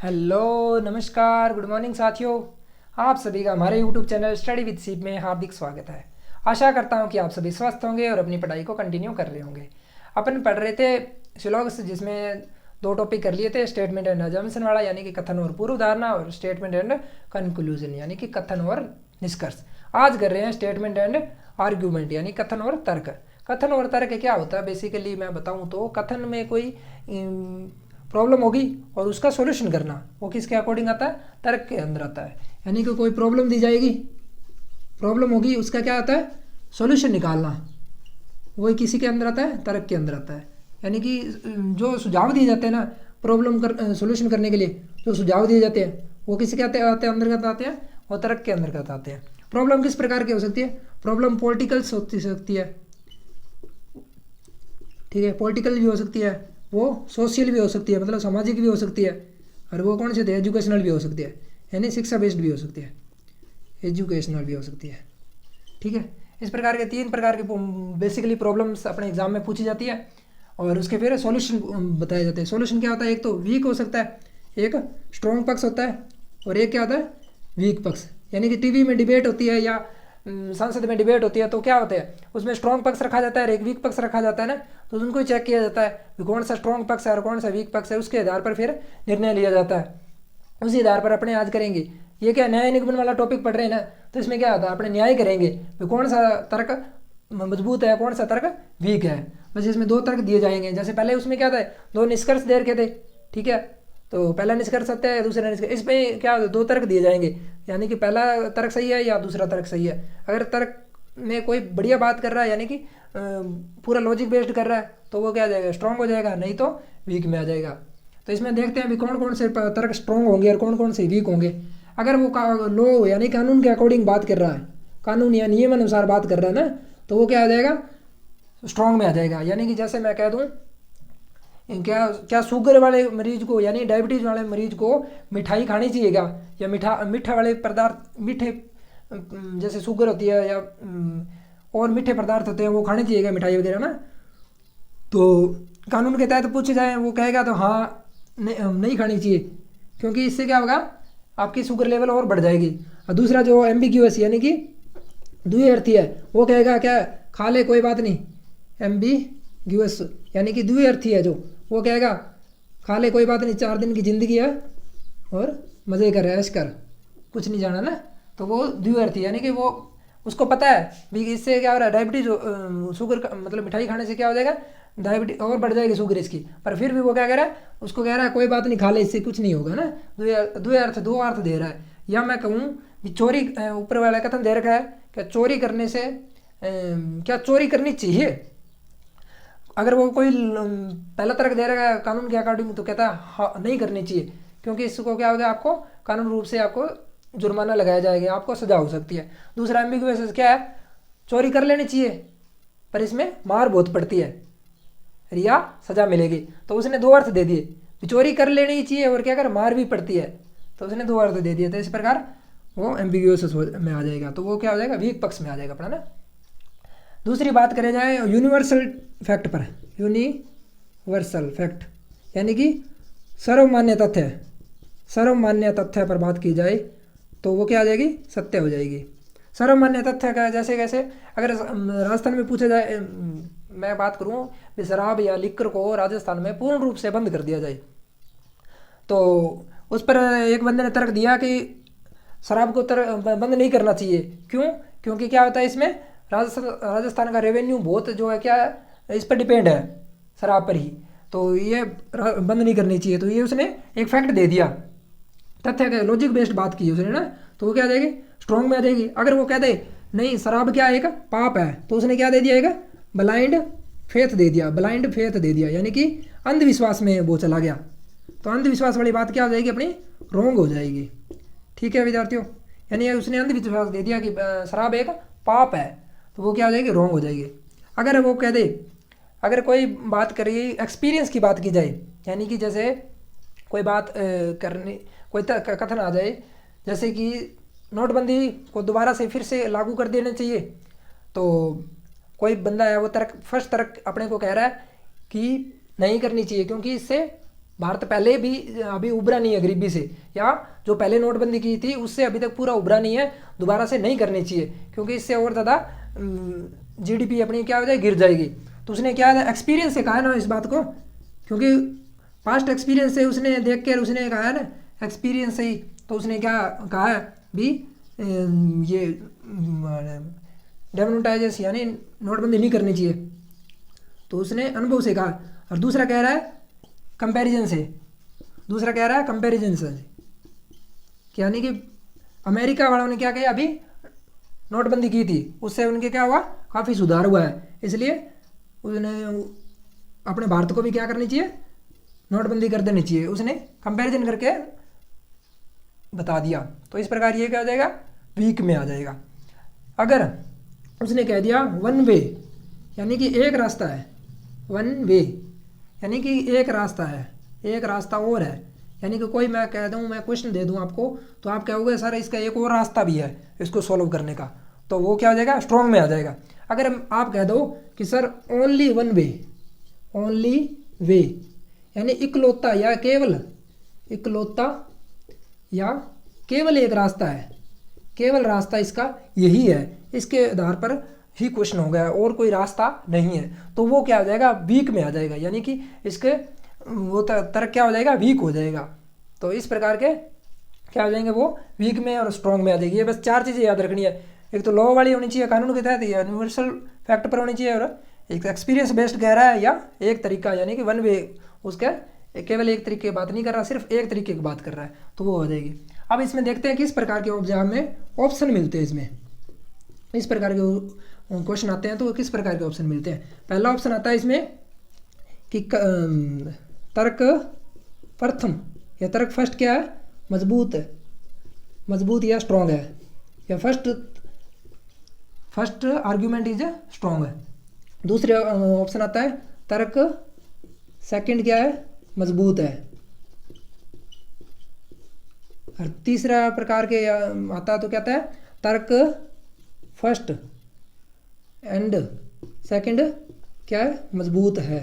Hello नमस्कार good morning साथियों। आप सभी का हमारे यूट्यूब चैनल स्टडी विद सीप में हार्दिक स्वागत है। आशा करता हूं कि आप सभी स्वस्थ होंगे और अपनी पढ़ाई को कंटिन्यू कर रहे होंगे। अपन पढ़ रहे थे सिलोगस, जिसमें दो टॉपिक कर लिए थे, स्टेटमेंट एंड अजम्पशन वाला यानी कि कथन और पूर्व धारणा, और स्टेटमेंट एंड कंक्लूजन यानी कि कथन और निष्कर्ष। आज कर रहे हैं स्टेटमेंट एंड आर्ग्यूमेंट यानी कथन और तर्क। कथन और तर्क क्या होता है बेसिकली मैं बताऊं तो कथन में कोई प्रॉब्लम होगी और उसका सॉल्यूशन करना, वो किसके अकॉर्डिंग आता है? तर्क के अंदर आता है। यानी कि कोई प्रॉब्लम दी जाएगी, प्रॉब्लम होगी, उसका क्या आता है? सॉल्यूशन निकालना, वही किसी के अंदर आता है? तर्क के अंदर आता है। यानी कि जो सुझाव दिए जाते हैं ना प्रॉब्लम सॉल्यूशन करने के लिए, जो सुझाव दिए जाते हैं वो किसी के आते हैं? अंतर्गत आते हैं, वो तर्क के अंतर्गत आते हैं। प्रॉब्लम किस प्रकार की हो सकती है? प्रॉब्लम पॉलिटिकल्स होती सकती है, ठीक है, पॉलिटिकल भी हो सकती है, वो सोशल भी हो सकती है, मतलब सामाजिक भी हो सकती है, और वो कौन सी होती है? एजुकेशनल भी हो सकती है, यानी शिक्षा बेस्ड भी हो सकती है, एजुकेशनल भी हो सकती है, ठीक है। इस प्रकार के तीन प्रकार की बेसिकली प्रॉब्लम्स अपने एग्जाम में पूछी जाती है और उसके फिर सॉल्यूशन बताए जाते हैं। सॉल्यूशन क्या होता है? एक तो वीक हो सकता है, एक स्ट्रॉन्ग पक्ष होता है, और एक क्या होता है? वीक पक्ष। यानी कि टीवी में डिबेट होती है या संसद में डिबेट होती है तो क्या होता है? उसमें स्ट्रॉन्ग पक्ष रखा जाता है और एक वीक पक्ष रखा जाता है ना, तो उनको ही चेक किया जाता है कि कौन सा स्ट्रॉन्ग पक्ष है और कौन सा वीक पक्ष है, उसके आधार पर फिर निर्णय लिया जाता है। उसी आधार पर अपने आज करेंगे। ये क्या न्याय निगमन वाला टॉपिक पढ़ रहे हैं ना, तो इसमें क्या होता है? अपने न्याय करेंगे कि कौन सा तर्क मजबूत है, कौन सा तर्क वीक है। बस इसमें दो तर्क दिए जाएंगे। जैसे पहले उसमें क्या था? दो निष्कर्ष दे रखे थे, ठीक है, तो पहला निष्कर्ष सत्य है, दूसरा निष्कर्ष। इसमें क्या दो तर्क दिए जाएंगे, यानी कि पहला तर्क सही है या दूसरा तर्क सही है। अगर तर्क में कोई बढ़िया बात कर रहा है यानी कि पूरा लॉजिक बेस्ड कर रहा है तो वो क्या आ जाएगा? स्ट्रॉन्ग हो जाएगा, नहीं तो वीक में आ जाएगा। तो इसमें देखते हैं अभी कौन कौन से तर्क स्ट्रॉन्ग होंगे और कौन कौन से वीक होंगे। अगर वो लॉ यानी कानून के अकॉर्डिंग बात कर रहा है, कानून या नियम अनुसार बात कर रहा है ना, तो वो क्या आ जाएगा? स्ट्रॉन्ग में आ जाएगा। यानी कि जैसे मैं कह दूं क्या क्या शुगर वाले मरीज को यानी डायबिटीज वाले मरीज को मिठाई खानी चाहिए क्या? या मीठा वाले पदार्थ, मीठे जैसे शुगर होती है या और मीठे पदार्थ होते हैं वो खाने चाहिए क्या? मिठाई वगैरह ना। तो कानून के तहत पूछे जाए वो कहेगा तो हाँ नहीं खानी चाहिए, क्योंकि इससे क्या होगा? आपकी शुगर लेवल और बढ़ जाएगी। और दूसरा जो एम्बिग्यूअस यानी कि द्विअर्थी है, वो कहेगा क्या? खा ले कोई बात नहीं। एम्बिग्यूअस यानी कि द्विअर्थी है, जो वो कहेगा खा ले कोई बात नहीं, 4 दिन की जिंदगी है और मज़े कर, ऐश कर, कुछ नहीं जाना ना। तो वो द्विअर्थी यानी कि वो उसको पता है भी इससे क्या हो रहा है? डायबिटीज शुगर मतलब मिठाई खाने से क्या हो जाएगा? डायबिटीज और बढ़ जाएगी शुगर इसकी, पर फिर भी वो क्या कह रहा है? उसको कह रहा है कोई बात नहीं, खा ले, इससे कुछ नहीं होगा ना। द्विअर्थ, दो अर्थ दे रहा है। या मैं कहूँ कि चोरी, ऊपर वाला कथन दे रखा है क्या चोरी करने से क्या चोरी करनी चाहिए? अगर वो कोई पहला तर्क दे रहा है कानून के अकॉर्डिंग तो कहता है हाँ नहीं करनी चाहिए, क्योंकि इसको क्या होगा? आपको कानून रूप से आपको जुर्माना लगाया जाएगा, आपको सजा हो सकती है। दूसरा एम्बिग्यूअस क्या है? चोरी कर लेनी चाहिए पर इसमें मार बहुत पड़ती है या सजा मिलेगी। तो उसने दो अर्थ दे दिए, चोरी कर लेनी चाहिए और क्या कर मार भी पड़ती है, तो उसने दो अर्थ दे दिए। तो इस प्रकार वो एम्बिग्यूअस में आ जाएगा, तो वो क्या हो जाएगा? वीक पक्ष में आ जाएगा अपना ना। दूसरी बात करें जाए यूनिवर्सल फैक्ट पर, यूनिवर्सल फैक्ट यानी कि सर्वमान्य तथ्य, सर्वमान्य तथ्य पर बात की जाए तो वो क्या आ जाएगी? सत्य हो जाएगी। सर्वमान्य तथ्य का जैसे कैसे? अगर राजस्थान में पूछा जाए, मैं बात करूं कि शराब या लिक्कर को राजस्थान में पूर्ण रूप से बंद कर दिया जाए, तो उस पर एक बंदे ने तर्क दिया कि शराब को बंद नहीं करना चाहिए। क्यों? क्योंकि क्या होता है इसमें राजस्थान का रेवेन्यू बहुत जो है क्या इस पर डिपेंड है, शराब पर ही, तो ये बंद नहीं करनी चाहिए। तो ये उसने एक फैक्ट दे दिया, तथ्य का लॉजिक बेस्ड बात की उसने ना, तो वो क्या आ जाएगी? स्ट्रॉन्ग में आ जाएगी। अगर वो कह दे नहीं शराब क्या एक पाप है, तो उसने क्या दे दिया? एक ब्लाइंड फेथ दे दिया, ब्लाइंड फेथ दे दिया, यानी कि अंधविश्वास में वो चला गया। तो अंधविश्वास वाली बात क्या हो जाएगी? अपनी रॉन्ग हो जाएगी, ठीक है विद्यार्थियों। यानी उसने अंधविश्वास दे दिया कि शराब एक पाप है, तो वो क्या हो जाएगी? रॉन्ग हो जाएगी। अगर वो कह दे, अगर कोई बात करिए एक्सपीरियंस की बात की जाए, यानी कि जैसे कोई बात करने कोई कथन आ जाए जैसे कि नोटबंदी को दोबारा से फिर से लागू कर देना चाहिए, तो कोई बंदा है वो तर्क फर्स्ट तर्क अपने को कह रहा है कि नहीं करनी चाहिए, क्योंकि इससे भारत पहले भी अभी उभरा नहीं है गरीबी से, या जो पहले नोटबंदी की थी उससे अभी तक पूरा उभरा नहीं है, दोबारा से नहीं करनी चाहिए क्योंकि इससे और ज़्यादा जीडीपी अपनी क्या हो जाएगी, गिर जाएगी। तो उसने क्या एक्सपीरियंस से कहा है ना इस बात को, क्योंकि पास्ट एक्सपीरियंस से उसने देख कर उसने कहा है ना, एक्सपीरियंस से ही। तो उसने क्या कहा है भी ये डेमोनेटाइजेशन यानी नोटबंदी नहीं करनी चाहिए, तो उसने अनुभव से कहा। और दूसरा कह रहा है कंपैरिजन से, दूसरा कह रहा है कंपैरिजन से, यानी कि अमेरिका वालों ने क्या किया, अभी नोटबंदी की थी उससे उनके क्या हुआ, काफ़ी सुधार हुआ है, इसलिए उसने अपने भारत को भी क्या करनी चाहिए, नोटबंदी कर देनी चाहिए। उसने कंपैरिजन करके बता दिया। तो इस प्रकार ये क्या हो जाएगा, वीक में आ जाएगा। अगर उसने कह दिया वन वे यानी कि एक रास्ता है, वन वे यानी कि एक रास्ता है, एक रास्ता और है, यानी कि कोई मैं कह दूँ, मैं क्वेश्चन दे दूँ आपको तो आप कहोगे सर इसका एक और रास्ता भी है इसको सॉल्व करने का, तो वो क्या हो जाएगा, स्ट्रॉन्ग में आ जाएगा। अगर आप कह दो कि sir only one way, only way यानी इकलौता या केवल, इकलौता या केवल एक रास्ता है, केवल रास्ता इसका यही है, इसके आधार पर ही क्वेश्चन हो गया और कोई रास्ता नहीं है, तो वो क्या हो जाएगा, वीक में आ जाएगा, यानी कि इसके वो तर्क क्या हो जाएगा, वीक हो जाएगा। तो इस प्रकार के क्या हो जाएंगे, वो वीक में और स्ट्रॉन्ग में आ जाएगी। ये बस 4 चीज़ें याद रखनी है, एक तो लॉ वाली होनी चाहिए, कानून के तहत यूनिवर्सल फैक्ट पर होनी चाहिए, और एक एक्सपीरियंस बेस्ड कह रहा है या एक तरीका यानी कि वन वे, उसका केवल एक तरीके की बात नहीं कर रहा, सिर्फ एक तरीके की बात कर रहा है, तो वो हो जाएगी। अब इसमें देखते हैं किस प्रकार के एग्जाम में ऑप्शन मिलते हैं। इसमें इस प्रकार के क्वेश्चन आते हैं तो किस प्रकार के ऑप्शन मिलते हैं। पहला ऑप्शन आता है इसमें कि तर्क प्रथम या तर्क फर्स्ट क्या है, मजबूत है, मजबूत या स्ट्रॉन्ग है, या फर्स्ट आर्ग्यूमेंट इज स्ट्रॉन्ग है। दूसरे ऑप्शन आता है तर्क सेकंड क्या है, मजबूत है। और तीसरा प्रकार के आता तो क्या आता है, तर्क फर्स्ट एंड सेकंड क्या है, मजबूत है।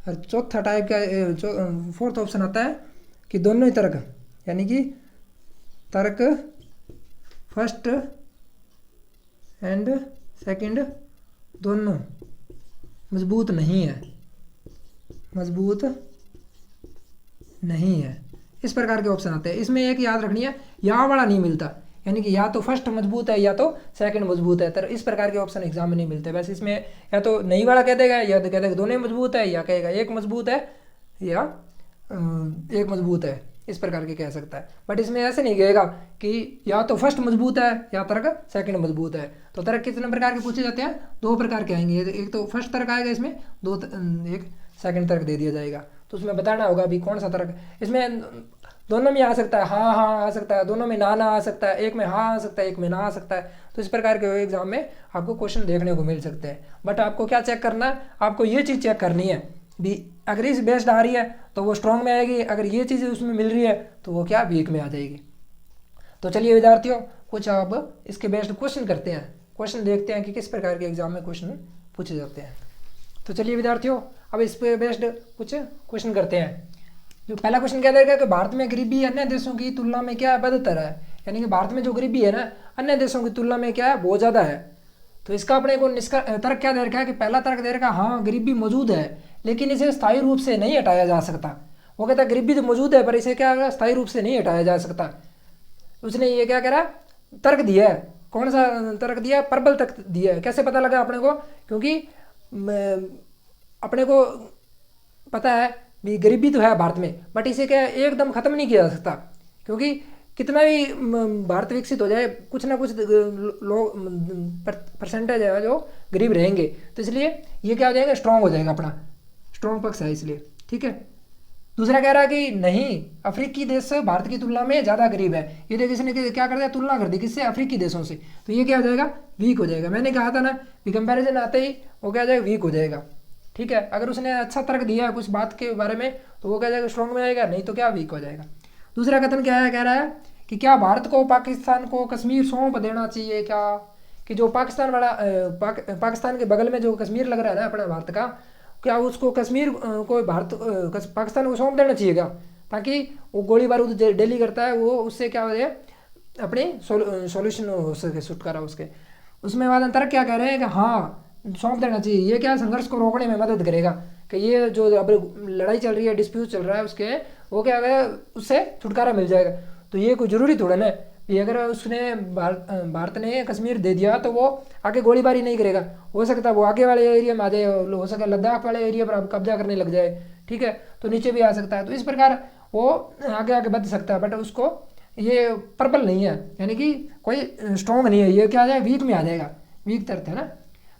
और चौथा टाइप का फोर्थ ऑप्शन आता है कि दोनों ही तर्क यानी कि तर्क फर्स्ट एंड सेकंड दोनों मजबूत नहीं है, मजबूत नहीं है। इस प्रकार के ऑप्शन आते हैं। इसमें एक याद रखनी है, या वाला नहीं मिलता, यानी कि या तो फर्स्ट मजबूत है या तो सेकंड मजबूत है, तो इस प्रकार के ऑप्शन एग्जाम में नहीं मिलते। वैसे इसमें या तो नहीं वाला कह देगा, या तो कह देगा दोनों मजबूत है, या कहेगा एक मजबूत है या एक मजबूत है, इस प्रकार के कह सकता है। बट इसमें ऐसे नहीं कहेगा कि या तो फर्स्ट मजबूत है या तर्क सेकंड मजबूत है। तो तर्क कितने प्रकार के पूछे जाते हैं, 2 प्रकार के आएंगे, एक तो फर्स्ट तर्क आएगा इसमें, एक सेकंड तर्क दे दिया जाएगा। तो उसमें बताना होगा अभी कौन सा तर्क, इसमें दोनों में आ सकता है, हाँ हाँ आ सकता है, दोनों में ना आ सकता है, एक में हाँ आ सकता है, एक में ना आ सकता है। तो इस प्रकार के एग्जाम में आपको क्वेश्चन देखने को मिल सकते हैं। बट आपको क्या चेक करना है, आपको ये चीज़ चेक करनी है भी, अगर इस बेस्ड आ रही है तो वो स्ट्रॉन्ग में आएगी, अगर ये चीज़ उसमें मिल रही है तो वो क्या वीक में आ जाएगी। तो चलिए विद्यार्थियों, कुछ अब इसके बेस्ड क्वेश्चन करते हैं, क्वेश्चन देखते हैं कि किस प्रकार के एग्जाम में क्वेश्चन पूछे जाते हैं। तो चलिए विद्यार्थियों, अब इस पे बेस्ड कुछ क्वेश्चन करते हैं। जो पहला क्वेश्चन क्या देगा कि भारत में गरीबी अन्य देशों की तुलना में क्या है, बदतर है, यानी कि भारत में जो गरीबी है ना अन्य देशों की तुलना में क्या है, बहुत ज़्यादा है। तो इसका अपने को तर्क क्या दे रखा है कि पहला तर्क दे रखा है हाँ गरीबी मौजूद है, लेकिन इसे स्थायी रूप से नहीं हटाया जा सकता। वो कहता है गरीबी तो मौजूद है पर इसे क्या स्थायी रूप से नहीं हटाया जा सकता। उसने ये क्या कह रहा है, तर्क दिया है, कौन सा तर्क दिया है, प्रबल तर्क दिया है। कैसे पता लगा अपने को, क्योंकि अपने को पता है भी गरीबी तो है भारत में, बट इसे क्या एकदम ख़त्म नहीं किया जा सकता, क्योंकि कितना भी भारत विकसित हो जाए कुछ ना कुछ लोग परसेंटेज है जो गरीब रहेंगे। तो इसलिए ये क्या हो जाएगा, स्ट्रॉन्ग हो जाएगा, अपना स्ट्रॉन्ग पक्ष है इसलिए, ठीक है। दूसरा कह रहा है कि नहीं अफ्रीकी देश भारत की तुलना में ज़्यादा गरीब है। ये देखिए इसने क्या कर दिया, तुलना कर दी किससे, अफ्रीकी देशों से। तो ये क्या हो जाएगा, वीक हो जाएगा। मैंने कहा था ना कि कंपैरिजन आते ही वो क्या हो जाएगा, वीक हो जाएगा, ठीक है। अगर उसने अच्छा तर्क दिया है कुछ बात के बारे में तो वो क्या जाएगा, स्ट्रॉन्ग में आएगा, नहीं तो क्या वीक हो जाएगा। दूसरा कथन क्या है, कह रहा है कि क्या भारत को पाकिस्तान को कश्मीर सौंप देना चाहिए क्या, कि जो पाकिस्तान वाला पाकिस्तान के बगल में जो कश्मीर लग रहा है ना अपना भारत का, क्या उसको कश्मीर को भारत पाकिस्तान को सौंप देना चाहिए क्या, ताकि वो गोली बारूद डेली करता है वो उससे क्या हो जाए अपने सॉल्यूशन हो सके छुटकारा उसके। उसमें बाद तर्क क्या कह रहे हैं कि हाँ सौंप देना चाहिए, ये क्या संघर्ष को रोकने में मदद करेगा कि ये जो अब लड़ाई चल रही है डिस्प्यूट चल रहा है उसके वो क्या है उससे छुटकारा मिल जाएगा। तो ये कोई ज़रूरी थोड़ा ना ये अगर उसने भारत ने कश्मीर दे दिया तो वो आगे गोलीबारी नहीं करेगा, हो सकता है वो आगे वाले एरिया में आ जाए, हो सकता है लद्दाख वाले एरिया पर कब्जा करने लग जाए, ठीक है, तो नीचे भी आ सकता है। तो इस प्रकार वो आगे आगे बढ़ सकता है, बट उसको ये प्रबल नहीं है, यानी कि कोई स्ट्रॉन्ग नहीं है, ये क्या आ जाए वीक में आ जाएगा, वीक तरफ है ना।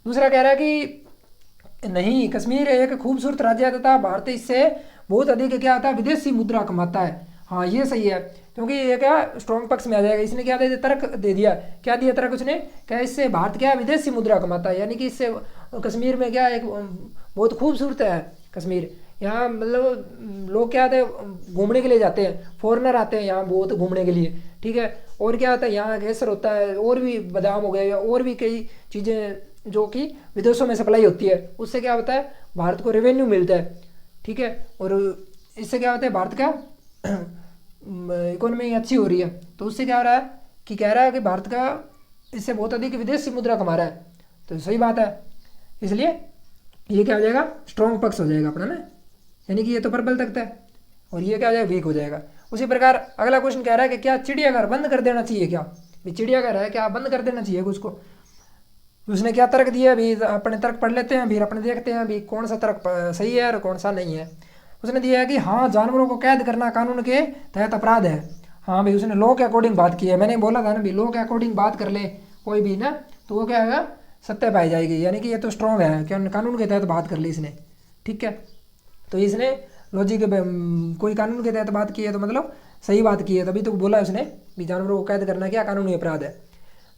दूसरा कह रहा है कि नहीं कश्मीर एक खूबसूरत राज्य है तथा भारत इससे बहुत अधिक क्या होता है विदेशी मुद्रा कमाता है। हाँ ये सही है, क्योंकि ये क्या स्ट्रॉन्ग पक्ष में आ जाएगा। इसने क्या दे दिया तर्क दे दिया, क्या दिया तर्क उसने, क्या इससे भारत क्या विदेशी मुद्रा कमाता है, यानी कि इससे कश्मीर में क्या एक बहुत खूबसूरत है कश्मीर, यहाँ मतलब लोग क्या आते हैं घूमने के लिए जाते हैं, फॉरेनर आते हैं यहाँ बहुत घूमने के लिए, ठीक है। और क्या होता है यहाँ केसर होता है और भी बादाम हो गए या और भी कई चीज़ें जो कि विदेशों में सप्लाई होती है, उससे क्या होता है भारत को रेवेन्यू मिलता है, ठीक है। और इससे क्या होता है भारत का इकोनॉमी अच्छी हो रही है, तो उससे क्या हो रहा है कि कह रहा है कि भारत का इससे बहुत अधिक विदेशी मुद्रा कमा रहा है, तो सही बात है। इसलिए ये क्या हो जाएगा स्ट्रॉन्ग पक्ष हो जाएगा अपना ना, यानी कि ये तो प्रबल तख्त है और ये क्या हो जाएगा वीक हो जाएगा। उसी प्रकार अगला क्वेश्चन कह रहा है कि क्या चिड़ियाघर बंद कर देना चाहिए, क्या भी चिड़ियाघर है क्या बंद कर देना चाहिए उसको। उसने क्या तर्क दिया अभी अपने तर्क पढ़ लेते हैं, फिर अपने देखते हैं अभी कौन सा तर्क सही है और कौन सा नहीं है। उसने दिया है कि हाँ जानवरों को कैद करना कानून के तहत अपराध है। हाँ भाई उसने लॉ के अकॉर्डिंग बात की है, मैंने बोला था ना भाई लॉ के अकॉर्डिंग बात कर ले कोई भी ना तो वो क्या होगा सत्य पाई जाएगी, यानी कि ये तो स्ट्रॉन्ग है क्या कानून के तहत बात कर ली इसने, ठीक है। तो इसने लॉजिक कोई कानून के तहत बात की है तो मतलब सही बात की है, तभी तो बोला उसने भी जानवरों को कैद करना क्या कानूनी अपराध है।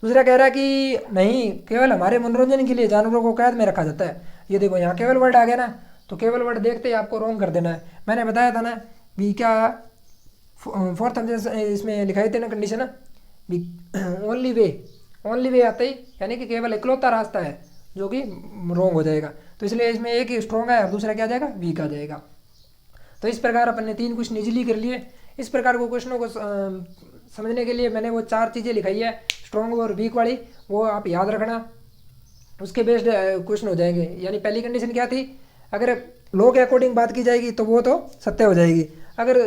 दूसरा कह रहा है कि नहीं केवल हमारे मनोरंजन के लिए जानवरों को कैद में रखा जाता है। ये देखो यहाँ केवल वर्ड आ गया ना, तो केवल वर्ड देखते ही आपको रॉन्ग कर देना है। मैंने बताया था ना भी क्या फोर्थ इसमें लिखाई थे ना कंडीशन ना भी ओनली वे आते ही यानी कि केवल इकलौता रास्ता है जो कि रॉन्ग हो जाएगा। तो इसलिए इसमें एक ही स्ट्रॉन्ग है और दूसरा क्या आ जाएगा वीक आ जाएगा। तो इस प्रकार अपन ने 3 क्वेश्चन इजीली कर लिए। इस प्रकार को क्वेश्चनों को समझने के लिए मैंने वो 4 चीज़ें लिखाई है स्ट्रॉन्ग और वीक वाली, वो आप याद रखना, उसके बेस्ड क्वेश्चन हो जाएंगे। यानी पहली कंडीशन क्या थी, अगर लॉ के अकॉर्डिंग बात की जाएगी तो वो तो सत्य हो जाएगी, अगर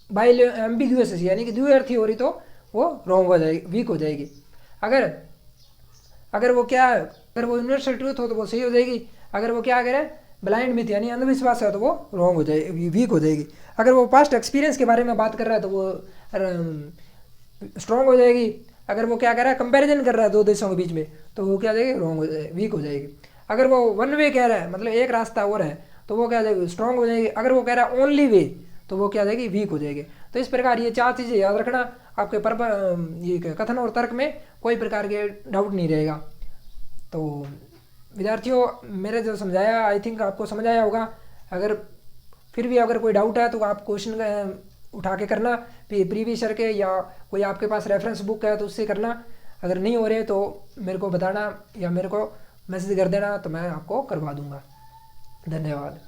बाई एम्बिग्यूअस यानी कि द्विअर्थी हो रही तो वो रॉन्ग हो जाएगी वीक हो जाएगी। अगर वो क्या अगर वो यूनिवर्सल ट्रूथ हो तो वो सही हो जाएगी, अगर वो क्या करें ब्लाइंड मिथ यानी अंधविश्वास है तो वो रॉन्ग हो जाएगी वीक हो जाएगी। अगर वो पास्ट एक्सपीरियंस के बारे में बात कर रहा है तो वो स्ट्रॉन्ग हो जाएगी। अगर वो क्या कर रहा है कंपैरिजन कर रहा है 2 देशों के बीच में तो वो क्या हो जाएगी रॉन्ग हो जाएगी वीक हो जाएगी। अगर वो वन वे कह रहा है मतलब एक रास्ता और है तो वो क्या हो जाएगी स्ट्रॉन्ग हो जाएगी। अगर वो कह रहा है ओनली वे तो वो क्या हो जाएगी वीक हो जाएगी। तो इस प्रकार ये 4 चीज़ें याद रखना, आपके ये कथन और तर्क में कोई प्रकार के डाउट नहीं रहेगा। तो विद्यार्थियों मेरे जो समझाया आई थिंक आपको समझ आया होगा। अगर फिर भी अगर कोई डाउट है तो आप क्वेश्चन उठा के करना प्रीवियस ईयर के, या कोई आपके पास रेफरेंस बुक है तो उससे करना। अगर नहीं हो रहे तो मेरे को बताना या मेरे को मैसेज कर देना तो मैं आपको करवा दूंगा। धन्यवाद।